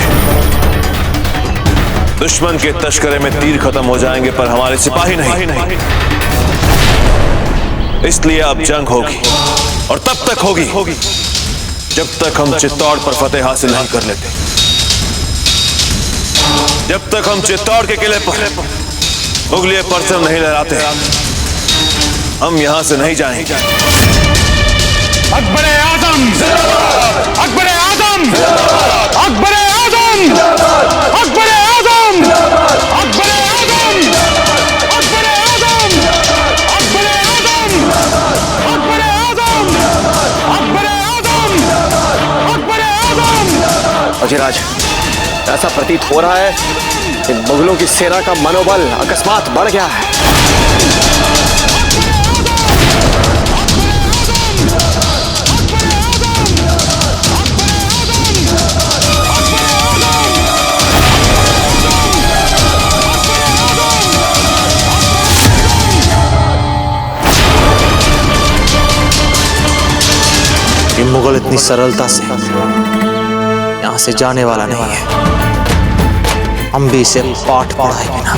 दुश्मन के तस्करे में तीर खत्म हो जाएंगे पर हमारे सिपाही नहीं। इसलिए अब जंग होगी और तब तक होगी जब तक हम चित्तौड़ पर फतेह हासिल नहीं कर लेते। जब तक हम चित्तौड़ के किले पर मुगलिया परचम नहीं लहराते हम यहां से नहीं जाएंगे। अकबर आजम, अकबर आजम, अकबर आजम, अकबर आजम, अकबर आजम, अकबर आजम, अकबर आजम, अकबर आजम, अकबर आजम, अकबर आजम। अजयराज, ऐसा प्रतीत हो रहा है कि मुगलों की सेना का मनोबल अकस्मात बढ़ गया है। ये मुगल इतनी सरलता से यहां से जाने वाला नहीं है। हम भी इसे पाठ पढ़ाए बिना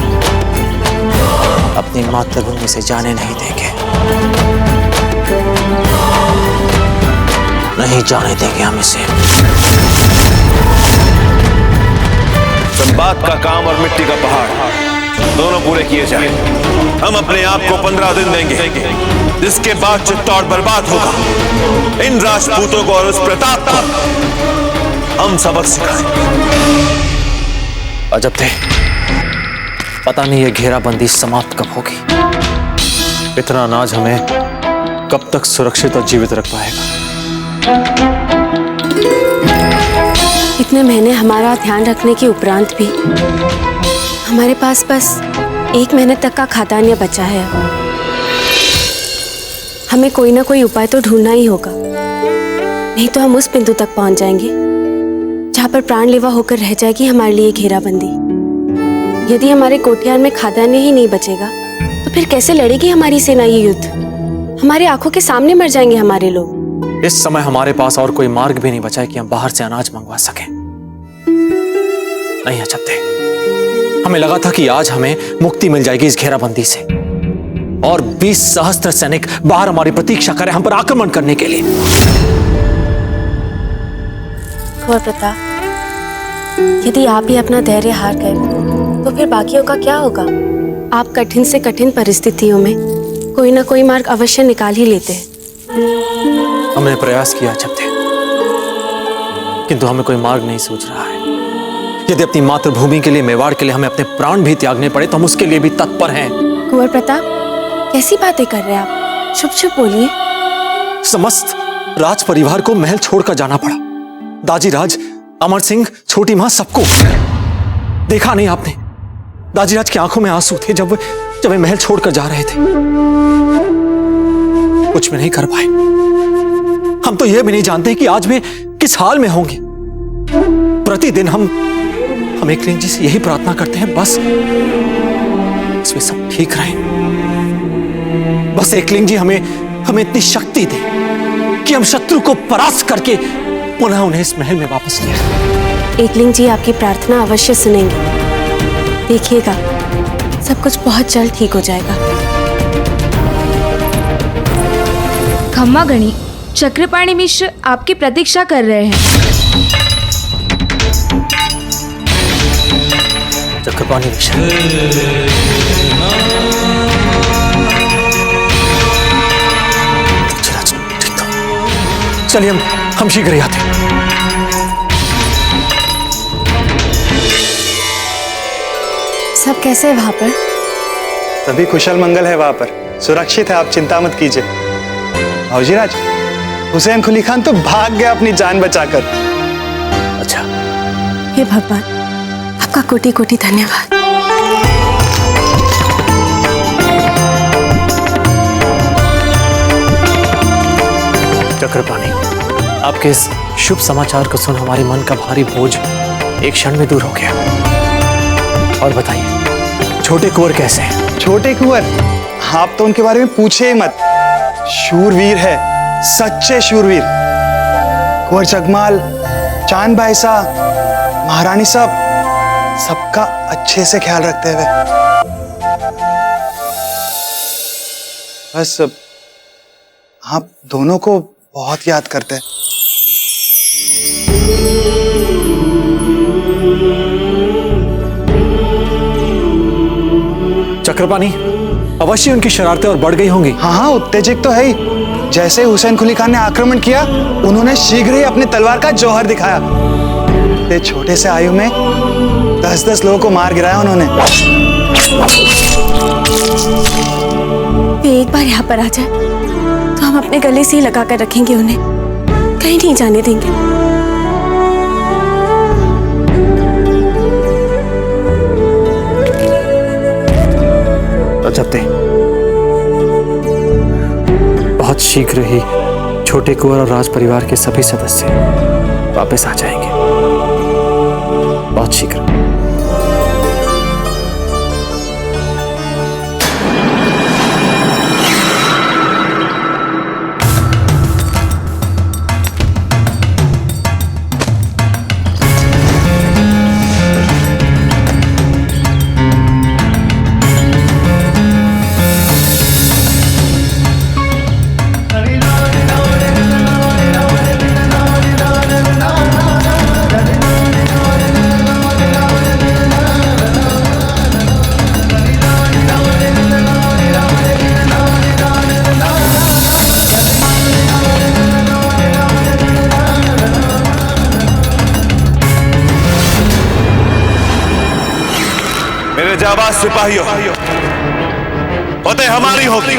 अपनी मातृभूमि से जाने नहीं देंगे। नहीं जाने देंगे हम इसे। संबाद का काम और मिट्टी का पहाड़ दोनों पूरे किए जाएं। हम अपने आप को 15 दिन देंगे, जिसके बाद चित्तौड़ बर्बाद होगा। इन राजपूतों को और उस प्रताप को हम सबक सिखाएंगे। अजब थे, पता नहीं ये घेराबंदी समाप्त कब होगी। इतना अनाज हमें कब तक सुरक्षित और जीवित रख पाएगा। इतने महीने हमारा ध्यान रखने के उपरांत भी हमारे पास बस 1 महीने तक का खाद्यान्न बचा है। हमें कोई ना कोई उपाय तो ढूंढना ही होगा, नहीं तो हम उस बिंदु तक पहुंच जाएंगे जहां पर प्राणलेवा होकर रह जाएगी हमारे लिए घेराबंदी। यदि हमारे कोठियार में खाद्यान्न ही नहीं बचेगा तो फिर कैसे लड़ेगी हमारी सेना ये युद्ध? हमारे आंखों के सामने मर जाएंगे हमारे लोग। इस समय हमारे पास और कोई मार्ग भी नहीं बचा है कि हम बाहर से अनाज मंगवा सकें। नहीं अजब थे, हमें लगा था कि आज हमें मुक्ति मिल जाएगी इस घेराबंदी से और 20 सहस्त्र सैनिक बाहर हमारी प्रतीक्षा करें हम पर आक्रमण करने के लिए। कुंवर प्रताप, यदि आप ही अपना धैर्य हार गए तो फिर बाकियों का क्या होगा? आप कठिन से कठिन परिस्थितियों में कोई ना कोई मार्ग अवश्य निकाल ही लेते हैं। हमने प्रयास किया अजब थे, किंतु हमें कोई मार्ग नहीं सूझ रहा है। यदि अपनी मातृभूमि के लिए, मेवाड़ के लिए हमें अपने प्राण भी त्यागने पड़े तो हम उसके लिए भी तत्पर हैं। कुंवर प्रताप, कैसी बातें कर रहे हैं आप? चुप चुप बोलिए। समस्त राज परिवार को महल छोड़कर जाना पड़ा। दाजी राज, अमर सिंह, छोटी मां, सबको। देखा नहीं आपने? दाजी राज की आंखों में आंसू थे जब वे महल छोड़कर जा रहे थे। कुछ भी नहीं कर पाए। हम तो यह भी नहीं जानते कि आज वे किस हाल में होंगे। प्रतिदिन हम एकलिंग जी से यही प्रार्थना करते हैं, बस इसमें सब ठीक रहे। बस एकलिंग जी हमें इतनी शक्ति दे कि हम शत्रु को परास्त करके पुनः उन्हें इस महल में वापस ले आए। एकलिंग जी आपकी प्रार्थना अवश्य सुनेंगे। देखिएगा, सब कुछ बहुत जल्द ठीक हो जाएगा। खम्मा गणी, चक्रपाणी मिश्र आपकी प्रतीक्षा कर रहे हैं। चक्रपाणी मिश्र, चलिए हम हम शीघ्र ही आते हैं। सब कैसे है वहां पर? सभी कुशल मंगल है वहां पर, सुरक्षित है, आप चिंता मत कीजिए। भाऊजीराज, हुसैन कुली खान तो भाग गया अपनी जान बचाकर। अच्छा। हे भगवान, आपका कोटि कोटि धन्यवाद। चक्रपाणी, आपके इस शुभ समाचार को सुन हमारे मन का भारी बोझ एक क्षण में दूर हो गया। और बताइए, छोटे कुंवर कैसे हैं? छोटे कुंवर, आप तो उनके बारे में पूछे ही मत। शूरवीर है, सच्चे शूरवीर। कुंवर जगमाल, चांद भाई साहब, महारानी साहब, सबका अच्छे से ख्याल रखते हुए। बस आप दोनों को बहुत याद करते हैं। चक्रपाणी, अवश्य उनकी शरारतें और बढ़ गई होंगी। हाँ हाँ, उत्तेजित तो है ही। जैसे हुसैन कुली खान ने आक्रमण किया, उन्होंने शीघ्र ही अपने तलवार का जौहर दिखाया। इतने छोटे से आयु में 10-10 लोगों को मार गिराया उन्होंने। वे एक बार यहाँ पर आ जाए तो हम अपने गले से ही लगा कर रखेंगे उन्हें, कहीं नहीं जाने देंगे। अजब दे, बहुत शीघ्र ही छोटे कुंवर और राज परिवार के सभी सदस्य वापस आ जाएंगे, बहुत शीघ्र। मेरे जाबाज सिपाहियों, फतेह हमारी होगी।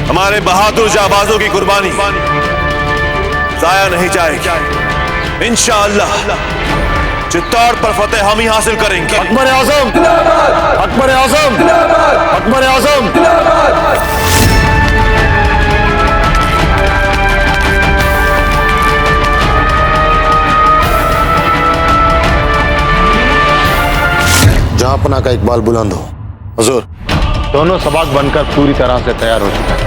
हमारे बहादुर जाबाजों की कुर्बानी जाया नहीं जाएगी। इंशाअल्लाह चित्तौड़ पर फतेह हम ही हासिल करेंगे। अकबर आजम, अकबर आजम, अकबर आजम। जहांपना का इकबाल बुलंद हो। हुजूर, दोनों सबाक बनकर पूरी तरह से तैयार हो चुका है।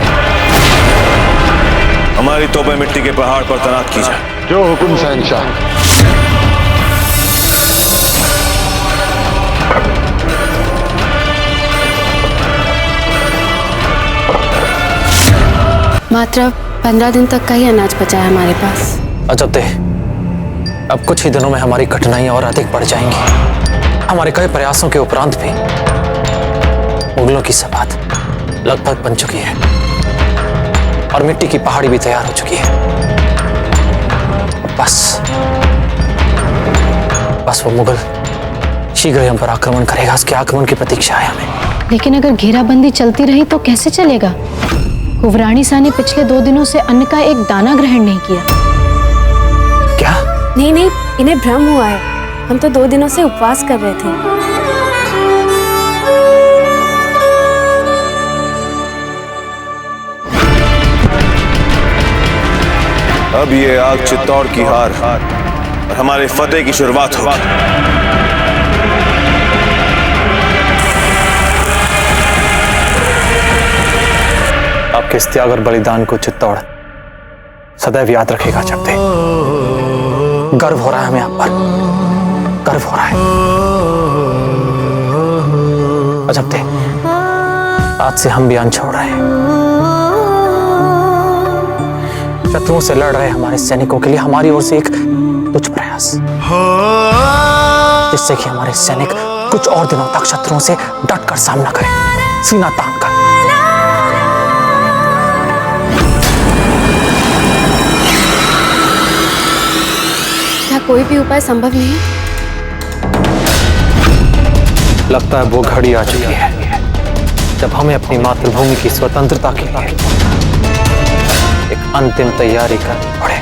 हमारी तोबे मिट्टी के पहाड़ पर तैनात की जाए। जो हुक्म शहंशाह। मात्र 15 दिन तक का ही अनाज बचा है हमारे पास। अजब दे, अब कुछ ही दिनों में हमारी कठिनाइयां और अधिक बढ़ जाएंगी। हमारे कई प्रयासों के उपरांत भी मुगलों की सबात लगभग बन चुकी है और मिट्टी की पहाड़ी भी तैयार हो चुकी है। बस वो मुगल शीघ्र ही हम पर आक्रमण करेगा। उसके आक्रमण की प्रतीक्षा है हमें। लेकिन अगर घेराबंदी चलती रही तो कैसे चलेगा? कुंवरानी सा ने पिछले 2 दिनों से अन्न का एक दाना ग्रहण नहीं किया। क्या? नहीं, इन्हें भ्रम हुआ है। हम तो 2 दिनों से उपवास कर रहे थे। अब ये आग चित्तौड़ की हार और हमारे फतेह की शुरुआत होगी। आपके इस त्याग और बलिदान को चित्तौड़ सदैव याद रखेगा। जगते, गर्व हो रहा है हमें आप पर, गर्व हो रहा है। अजब थे, आज से हम भी अन्न छोड़ रहे हैं। शत्रुओं से लड़ रहे हमारे सैनिकों के लिए हमारी ओर से एक तुच्छ प्रयास, जिससे कि हमारे सैनिक कुछ और दिनों तक शत्रुओं से डटकर सामना करें, सीना तान कर। कोई भी उपाय संभव नहीं है? लगता है वो घड़ी आ चुकी है जब हमें अपनी मातृभूमि की स्वतंत्रता के लिए एक अंतिम तैयारी करनी पड़े।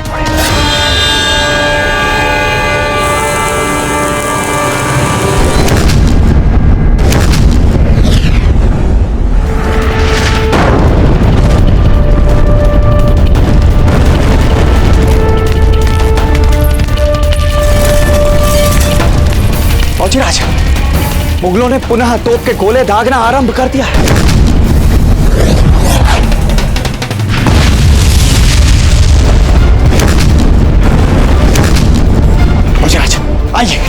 फौजीराज, मुगलों ने पुनः तोप के गोले दागना आरंभ कर दिया है। फौजीराज, आइए।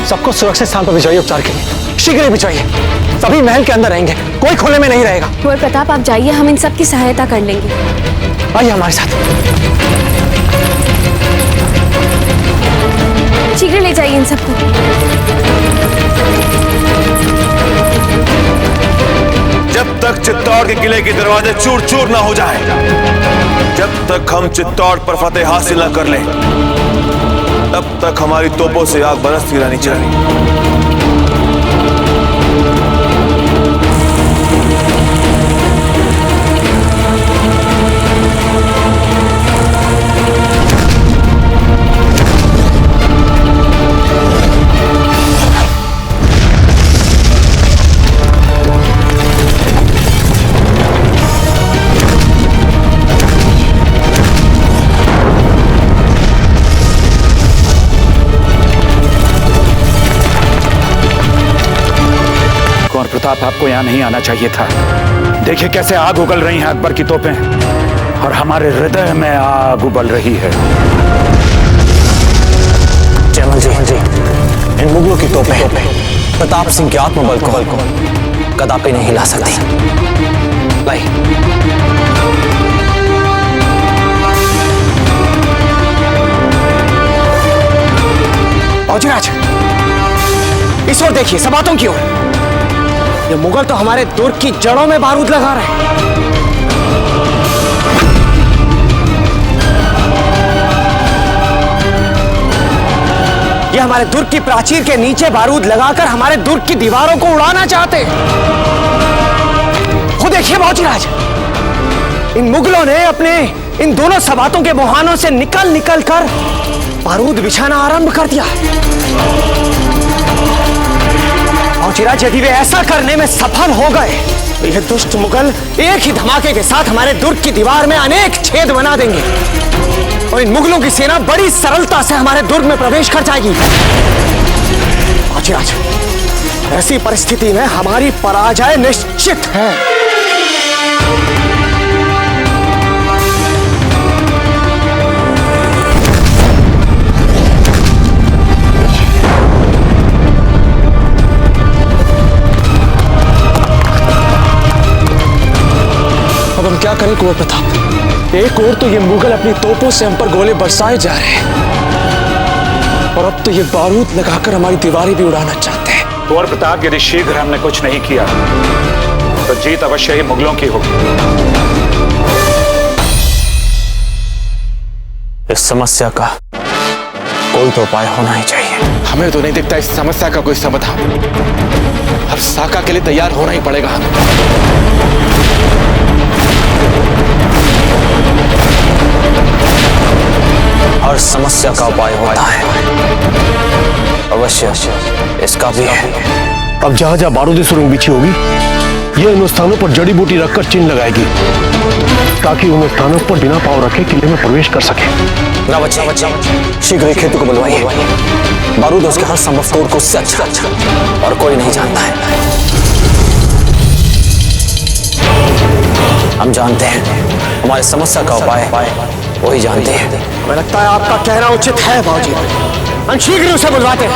सबको सुरक्षित स्थान पर भिजवाइए उपचार के लिए। शीघ्र ही भिजवाइए। सभी महल के अंदर रहेंगे, कोई खुले में नहीं रहेगा। कुंवर प्रताप, आप जाइए, हम इन सब की सहायता कर लेंगे। आइए हमारे साथ। शीघ्र ले जाइए इन सबको। जब तक चित्तौड़ के किले के दरवाजे चूर चूर ना हो जाए, जब तक हम चित्तौड़ पर फतेह हासिल न कर लें, तब तक हमारी तोपों से आग बरसती रहनी चाहिए। प्रताप, आपको यहाँ नहीं आना चाहिए था। देखिए कैसे आग उगल रही हैं अकबर की तोपें, और हमारे हृदय में आग उबल रही है। जयमल जी, इन मुगलों की तोपें प्रताप सिंह के आत्मबल को कदापि नहीं हिला सकती। लाई। फौजीराज, इस ओर देखिए, सबातों की ओर। ये मुगल तो हमारे दुर्ग की जड़ों में बारूद लगा रहे हैं। ये हमारे दुर्ग की प्राचीर के नीचे बारूद लगाकर हमारे दुर्ग की दीवारों को उड़ाना चाहते। खुद देखिए फौजीराज, इन मुगलों ने अपने इन दोनों सबातों के मुहानों से निकल निकल कर बारूद बिछाना आरंभ कर दिया। फौजीराज, यदि वे ऐसा करने में सफल हो गए तो यह दुष्ट मुगल एक ही धमाके के साथ हमारे दुर्ग की दीवार में अनेक छेद बना देंगे और इन मुगलों की सेना बड़ी सरलता से हमारे दुर्ग में प्रवेश कर जाएगी। फौजीराज, ऐसी परिस्थिति में हमारी पराजय निश्चित है। अब हम क्या करें कुंवर प्रताप? एक ओर तो ये मुगल अपनी तोपों से हम पर गोले बरसाए जा रहे हैं, और अब तो ये बारूद लगाकर हमारी दीवारें भी उड़ाना चाहते हैं। कुंवर प्रताप, यदि शीघ्र हमने कुछ नहीं किया तो जीत अवश्य ही मुगलों की होगी। इस समस्या का कोई तो उपाय होना ही चाहिए। हमें तो नहीं दिखता इस समस्या का कोई समाधान। अब साका के लिए तैयार होना ही पड़ेगा हमें। हर समस्या का उपाय होता है, अवश्य इसका भी है। अब जहां जहां बारूदी सुरंग बिछी होगी, ये उन स्थानों पर जड़ी बूटी रखकर चिन्ह लगाएगी, ताकि उन स्थानों पर बिना पांव रखे किले में प्रवेश कर सके। शीघ्र ही खेतु को बुलवाइए। बारूद उसके हर संभव तोड़ को उससे अच्छा और कोई नहीं जानता है। हम जानते हैं, हमारी समस्या का उपाय वही जानते हैं। हमें लगता है आपका कहना उचित है बाबूजी। हम शीघ्र उसे बुलवाते हैं।